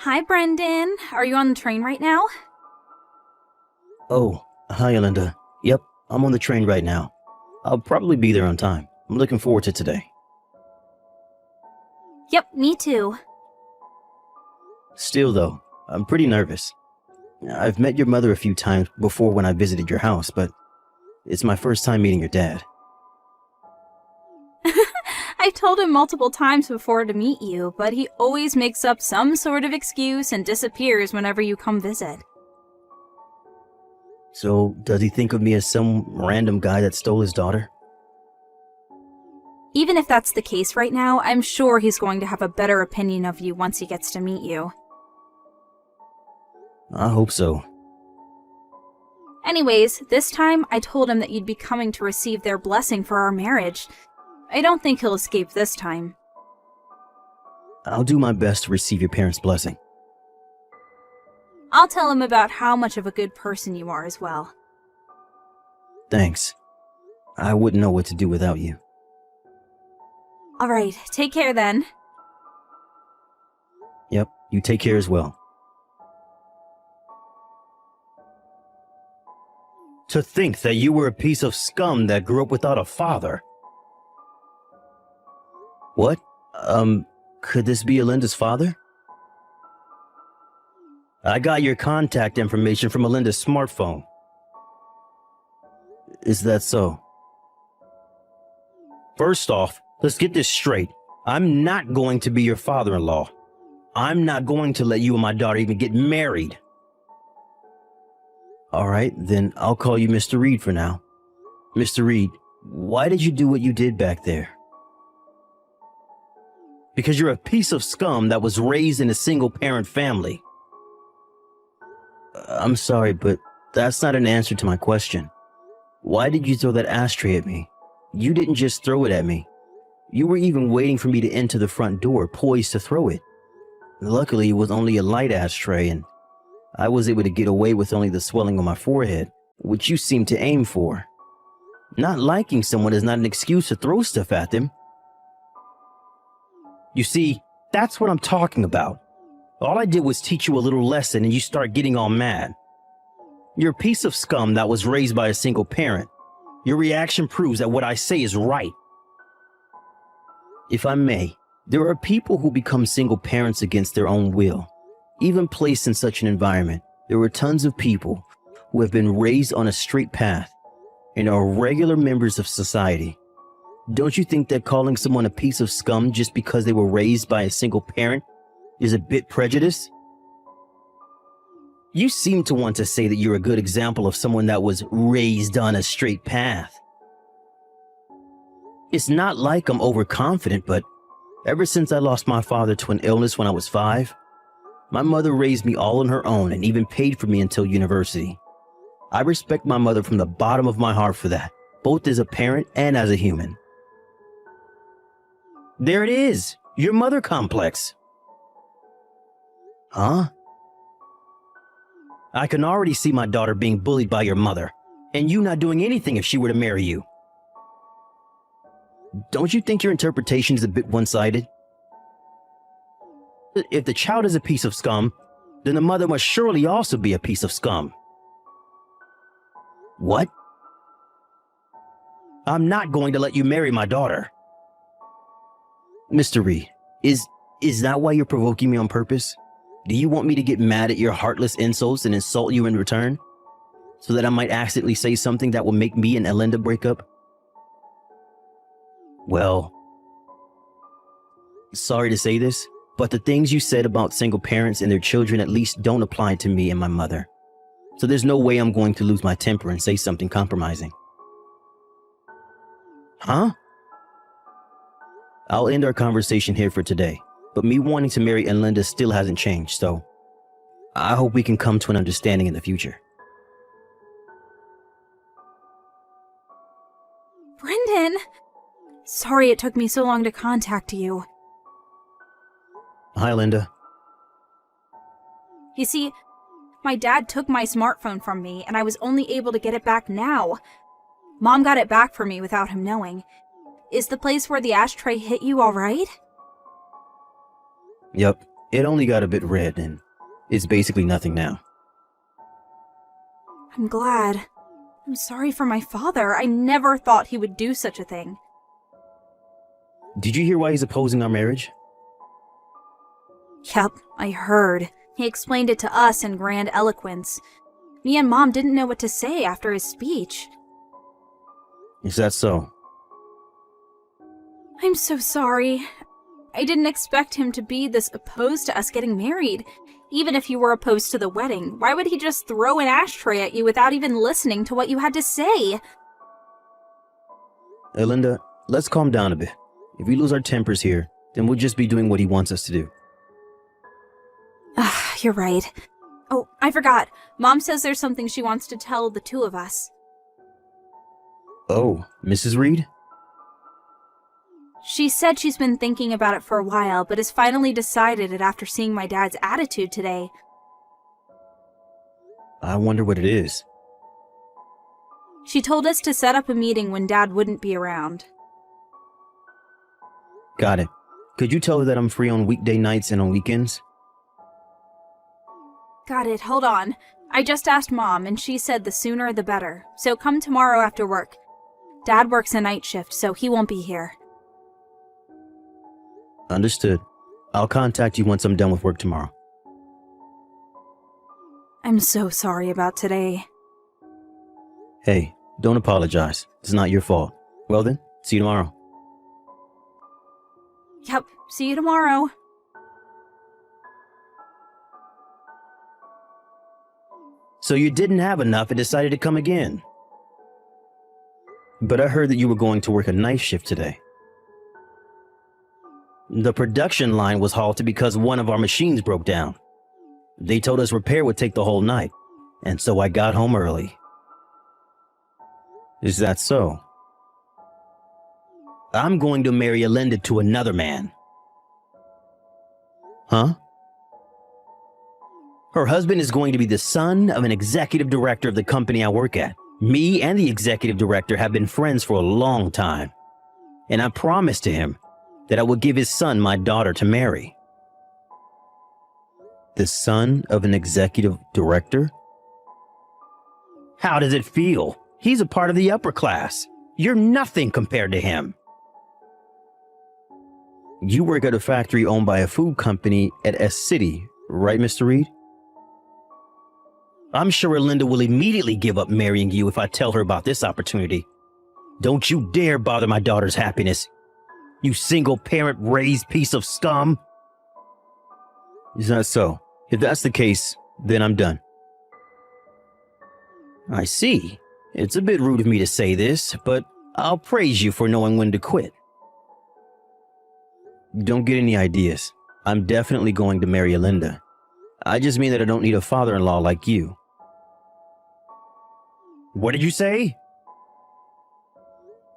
Hi, Brendan. Are you on the train right now? Oh, hi, Linda. Yep, I'm on the train right now. I'll probably be there on time. I'm looking forward to today. Yep, me too. Still, though, I'm pretty nervous. I've met your mother a few times before when I visited your house, but it's my first time meeting your dad. I've told him multiple times before to meet you, but he always makes up some sort of excuse and disappears whenever you come visit. So, does he think of me as some random guy that stole his daughter? Even if that's the case right now, I'm sure he's going to have a better opinion of you once he gets to meet you. I hope so. Anyways, this time I told him that you'd be coming to receive their blessing for our marriage. I don't think he'll escape this time. I'll do my best to receive your parents' blessing. I'll tell him about how much of a good person you are as well. Thanks. I wouldn't know what to do without you. Alright, take care then. Yep, you take care as well. To think that you were a piece of scum that grew up without a father. What? Could this be Alinda's father? I got your contact information from Alinda's smartphone. Is that so? First off, let's get this straight. I'm not going to be your father-in-law. I'm not going to let you and my daughter even get married. All right, then I'll call you Mr. Reed for now. Mr. Reed, why did you do what you did back there? Because you're a piece of scum that was raised in a single-parent family. I'm sorry, but that's not an answer to my question. Why did you throw that ashtray at me? You didn't just throw it at me. You were even waiting for me to enter the front door, poised to throw it. Luckily, it was only a light ashtray, and I was able to get away with only the swelling on my forehead, which you seem to aim for. Not liking someone is not an excuse to throw stuff at them. You see, that's what I'm talking about. All I did was teach you a little lesson and you start getting all mad. You're a piece of scum that was raised by a single parent. Your reaction proves that what I say is right. If I may, there are people who become single parents against their own will. Even placed in such an environment, there are tons of people who have been raised on a straight path and are regular members of society. Don't you think that calling someone a piece of scum just because they were raised by a single parent is a bit prejudiced? You seem to want to say that you're a good example of someone that was raised on a straight path. It's not like I'm overconfident, but ever since I lost my father to an illness when I was 5, my mother raised me all on her own and even paid for me until university. I respect my mother from the bottom of my heart for that, both as a parent and as a human. There it is, your mother complex. Huh? I can already see my daughter being bullied by your mother, and you not doing anything if she were to marry you. Don't you think your interpretation is a bit one-sided? If the child is a piece of scum, then the mother must surely also be a piece of scum. What? I'm not going to let you marry my daughter. Mr. Reed, is that why you're provoking me on purpose? Do you want me to get mad at your heartless insults and insult you in return? So that I might accidentally say something that will make me and Alinda break up? Well, sorry to say this, but the things you said about single parents and their children at least don't apply to me and my mother. So there's no way I'm going to lose my temper and say something compromising. Huh? I'll end our conversation here for today, but me wanting to marry Alinda still hasn't changed, so I hope we can come to an understanding in the future. Brendan! Sorry it took me so long to contact you. Hi, Linda. You see, my dad took my smartphone from me, and I was only able to get it back now. Mom got it back for me without him knowing. Is the place where the ashtray hit you all right? Yep, It only got a bit red, and it's basically nothing now. I'm glad. I'm sorry for my father. I never thought he would do such a thing. Did you hear why he's opposing our marriage? Yep, I heard. He explained it to us in grand eloquence. Me and Mom didn't know what to say after his speech. Is that so? I'm so sorry. I didn't expect him to be this opposed to us getting married. Even if you were opposed to the wedding, why would he just throw an ashtray at you without even listening to what you had to say? Linda, let's calm down a bit. If we lose our tempers here, then we'll just be doing what he wants us to do. You're right. Oh, I forgot. Mom says there's something she wants to tell the two of us. Oh, Mrs. Reed? She said she's been thinking about it for a while, but has finally decided it after seeing my dad's attitude today. I wonder what it is. She told us to set up a meeting when Dad wouldn't be around. Got it. Could you tell her that I'm free on weekday nights and on weekends? Got it, hold on. I just asked Mom, and she said the sooner the better, so come tomorrow after work. Dad works a night shift, so he won't be here. Understood. I'll contact you once I'm done with work tomorrow. I'm so sorry about today. Hey, don't apologize. It's not your fault. Well then, see you tomorrow. Yep, see you tomorrow. So you didn't have enough and decided to come again. But I heard that you were going to work a night shift today. The production line was halted because one of our machines broke down. They told us repair would take the whole night, and so I got home early. Is that so? I'm going to marry Linda to another man. Huh? Her husband is going to be the son of an executive director of the company I work at. Me and the executive director have been friends for a long time, and I promised to him that I would give his son my daughter to marry. The son of an executive director? How does it feel? He's a part of the upper class. You're nothing compared to him. You work at a factory owned by a food company at S City, right, Mr. Reed? I'm sure Linda will immediately give up marrying you if I tell her about this opportunity. Don't you dare bother my daughter's happiness. You single-parent raised piece of scum. Is that so? If that's the case, then I'm done. I see. It's a bit rude of me to say this, but I'll praise you for knowing when to quit. Don't get any ideas. I'm definitely going to marry Linda. I just mean that I don't need a father-in-law like you. What did you say?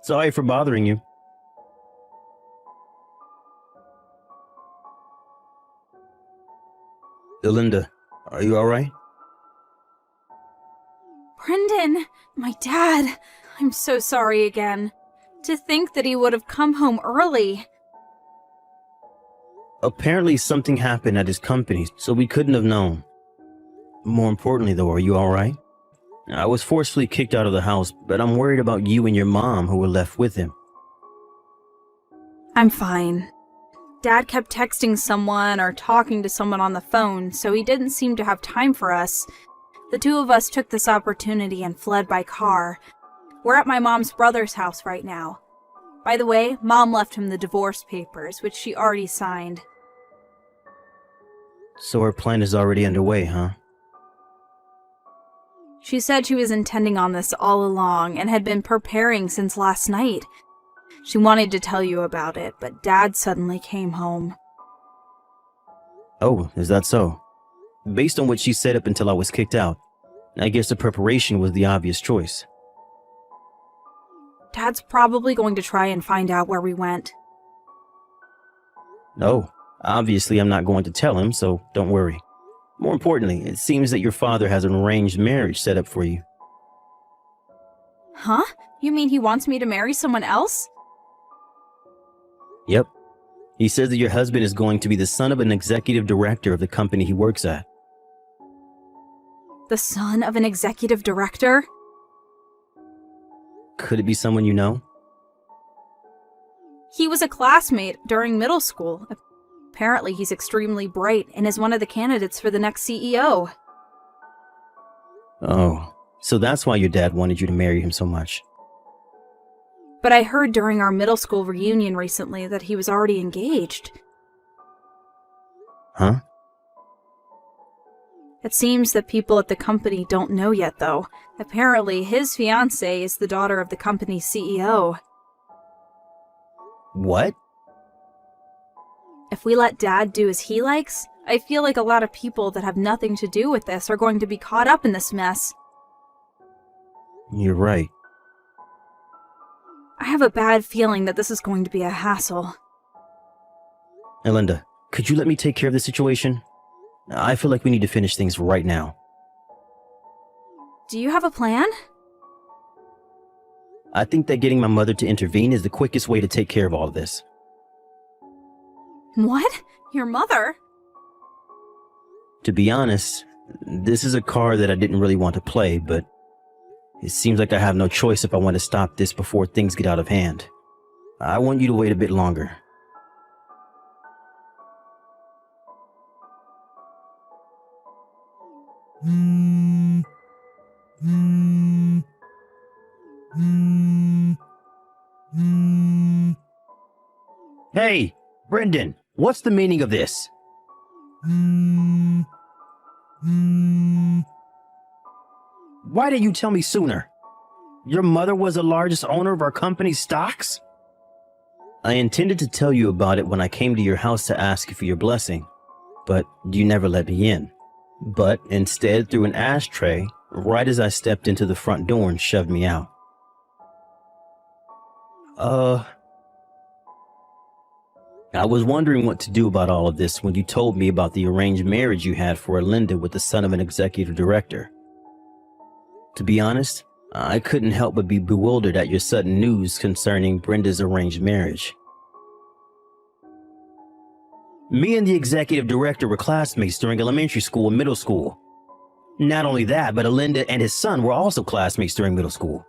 Sorry for bothering you. Linda, are you all right? Brendan, my dad. I'm so sorry again. To think that he would have come home early. Apparently something happened at his company, so we couldn't have known. More importantly though, are you all right? I was forcefully kicked out of the house, but I'm worried about you and your mom who were left with him. I'm fine. Dad kept texting someone or talking to someone on the phone, so he didn't seem to have time for us. The two of us took this opportunity and fled by car. We're at my mom's brother's house right now. By the way, Mom left him the divorce papers, which she already signed. So her plan is already underway, huh? She said she was intending on this all along and had been preparing since last night. She wanted to tell you about it, but Dad suddenly came home. Oh, is that so? Based on what she said up until I was kicked out, I guess the preparation was the obvious choice. Dad's probably going to try and find out where we went. No, obviously I'm not going to tell him, so don't worry. More importantly, it seems that your father has an arranged marriage set up for you. Huh? You mean he wants me to marry someone else? Yep. He says that your husband is going to be the son of an executive director of the company he works at. The son of an executive director? Could it be someone you know? He was a classmate during middle school. Apparently, he's extremely bright and is one of the candidates for the next CEO. Oh, so that's why your dad wanted you to marry him so much. But I heard during our middle school reunion recently that he was already engaged. Huh? It seems that people at the company don't know yet, though. Apparently, his fiancé is the daughter of the company's CEO. What? If we let Dad do as he likes, I feel like a lot of people that have nothing to do with this are going to be caught up in this mess. You're right. I have a bad feeling that this is going to be a hassle. Hey, Linda, could you let me take care of this situation? I feel like we need to finish things right now. Do you have a plan? I think that getting my mother to intervene is the quickest way to take care of all of this. What? Your mother? To be honest, this is a card that I didn't really want to play, but it seems like I have no choice if I want to stop this before things get out of hand. I want you to wait a bit longer. Hey, Brendan, what's the meaning of this? Why didn't you tell me sooner? Your mother was the largest owner of our company's stocks? I intended to tell you about it when I came to your house to ask you for your blessing, but you never let me in. But instead threw an ashtray right as I stepped into the front door and shoved me out. I was wondering what to do about all of this when you told me about the arranged marriage you had for Linda with the son of an executive director. To be honest, I couldn't help but be bewildered at your sudden news concerning Brenda's arranged marriage. Me and the executive director were classmates during elementary school and middle school. Not only that, but Linda and his son were also classmates during middle school.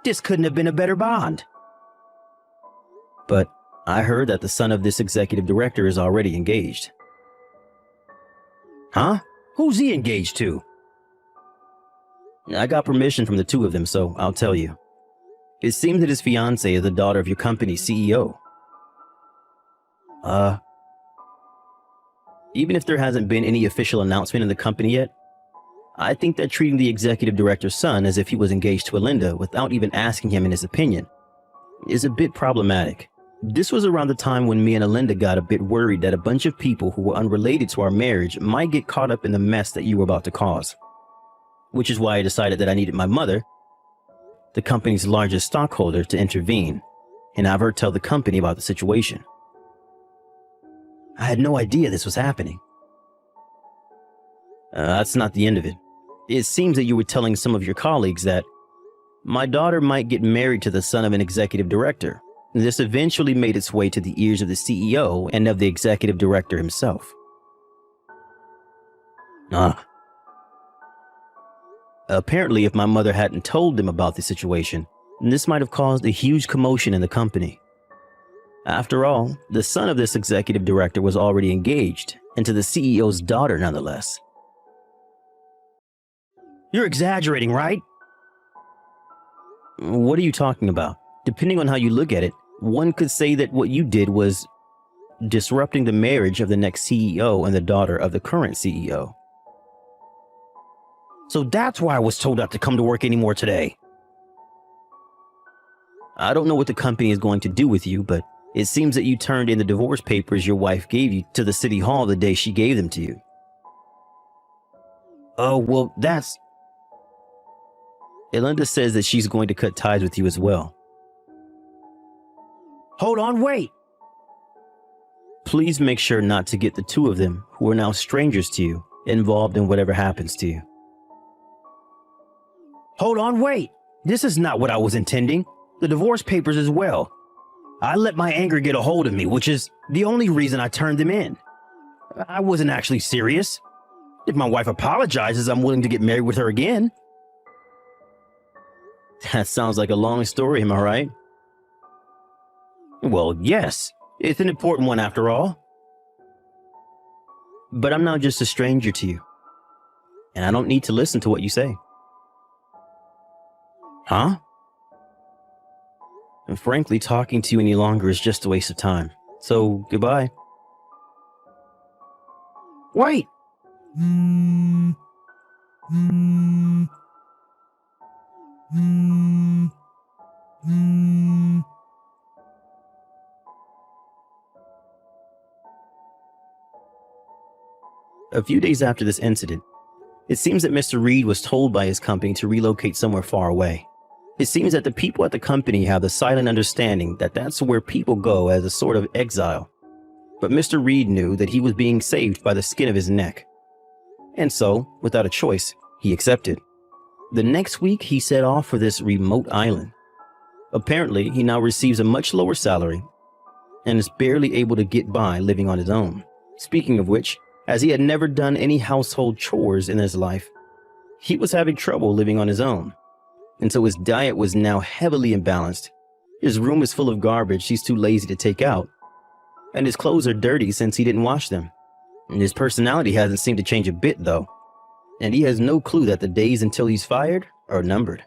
This couldn't have been a better bond. But I heard that the son of this executive director is already engaged. Huh? Who's he engaged to? I got permission from the two of them, so I'll tell you. It seems that his fiancée is the daughter of your company's CEO. Even if there hasn't been any official announcement in the company yet, I think that treating the executive director's son as if he was engaged to Linda without even asking him in his opinion is a bit problematic. This was around the time when me and Linda got a bit worried that a bunch of people who were unrelated to our marriage might get caught up in the mess that you were about to cause. Which is why I decided that I needed my mother, the company's largest stockholder, to intervene and have her tell the company about the situation. I had no idea this was happening. That's not the end of it. It seems that you were telling some of your colleagues that my daughter might get married to the son of an executive director. This eventually made its way to the ears of the CEO and of the executive director himself. Apparently, if my mother hadn't told them about the situation, this might have caused a huge commotion in the company. After all, the son of this executive director was already engaged, and to the CEO's daughter nonetheless. You're exaggerating, right? What are you talking about? Depending on how you look at it, one could say that what you did was disrupting the marriage of the next CEO and the daughter of the current CEO. So that's why I was told not to come to work anymore today. I don't know what the company is going to do with you, but it seems that you turned in the divorce papers your wife gave you to the city hall the day she gave them to you. Oh, well, that's... Linda says that she's going to cut ties with you as well. Hold on, wait! Please make sure not to get the two of them, who are now strangers to you, involved in whatever happens to you. Hold on, wait! This is not what I was intending. The divorce papers as well. I let my anger get a hold of me, which is the only reason I turned them in. I wasn't actually serious. If my wife apologizes, I'm willing to get married with her again. That sounds like a long story, am I right? Well, yes. It's an important one after all. But I'm now just a stranger to you. And I don't need to listen to what you say. Huh? And frankly, talking to you any longer is just a waste of time. So, goodbye. Wait! A few days after this incident, it seems that Mr. Reed was told by his company to relocate somewhere far away. It seems that the people at the company have the silent understanding that that's where people go as a sort of exile. But Mr. Reed knew that he was being saved by the skin of his neck. And so, without a choice, he accepted. The next week, he set off for this remote island. Apparently, he now receives a much lower salary and is barely able to get by living on his own. Speaking of which, as he had never done any household chores in his life, he was having trouble living on his own. And so his diet was now heavily imbalanced. His room is full of garbage he's too lazy to take out. And his clothes are dirty since he didn't wash them. And his personality hasn't seemed to change a bit though. And he has no clue that the days until he's fired are numbered.